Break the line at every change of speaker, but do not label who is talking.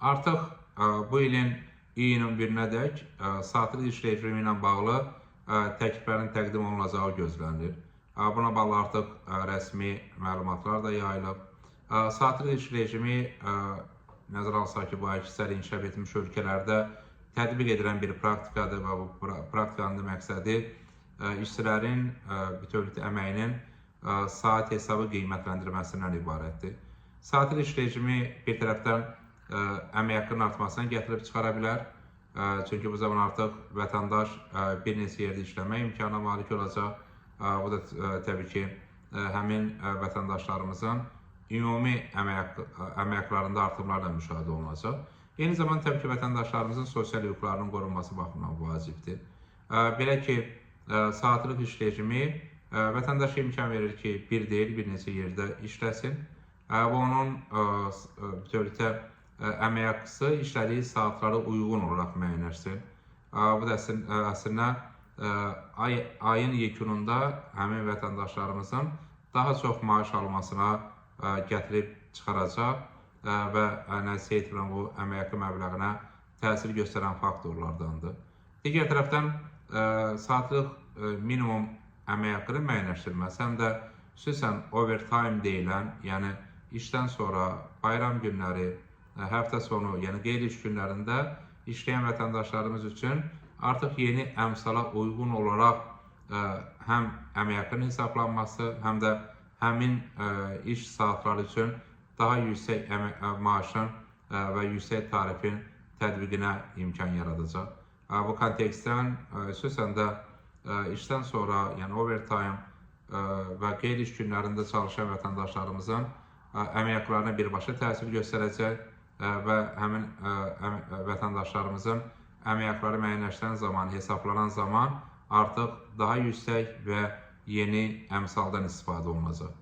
Artıq bu ilin iyunun 1-nədək saatlı iş rejimi ilə bağlı təkliflərin təqdim olunacağı gözlənilir. Buna bağlı artıq rəsmi məlumatlar da yayılıb. Saatlı iş rejimi nəzərə alsaq ki, bu əksər inkişaf etmiş ölkələrdə tətbiq edilən bir praktikadır və bu praktikanın məqsədi işçilərin bütövlükdə əməyinin saat hesabı qiymətləndirməsindən ibarətdir. Saatlı iş rejimi bir tərəfdən əmək haqqının artmasına gətirib çıxara bilər. Çünki bu zaman artıq vətəndaş bir neçə yerdə işləmə imkanına malik olacaq. Bu da təbii ki, həmin vətəndaşlarımızın ümumi əmək haqqlarında artımlarla müşahidə olunacaq. Eyni zamanda təbii ki, vətəndaşlarımızın sosial hüquqlarının qorunması baxımından vacibdir. Belə ki, saatlıq iş rejimi vətəndaşa imkan verir ki, bir deyil, bir neçə yerdə işləsin və onun bütövlükdə əmək haqqısı işlədiyi saatlara uyğun olaraq müəyyənləşsin. Bu da əslində ayın yekununda həmin vətəndaşlarımızın daha çox maaş almasına gətirib çıxaracaq və nəticə etibarən bu əmək haqqı məbləğinə təsir göstərən faktorlardandır. Digər tərəfdən saatlıq minimum əmək haqqının müəyyənləşdirilməsi həm də xüsusən overtime deyilən, yəni işdən sonra, bayram günləri, həftə sonu, yəni qeyri-iş günlərində işləyən vətəndaşlarımız üçün artıq yeni əmsala uyğun olaraq həm əmək haqqının hesablanması, həm də həmin iş saatları üçün daha yüksək maaşın və yüksək tarifin tətbiqinə imkan yaradacaq. Bu kontekstdən xüsusən də işdən sonra, yəni overtime və qeyri-iş günlərində çalışan vətəndaşlarımızın əmək haqqlarına birbaşa təsir göstərəcək və həmin vətəndaşlarımızın əmək haqqları müəyyənləşdirən zaman, hesablanan zaman artıq daha yüksək və yeni əmsaldan istifadə olunacaq.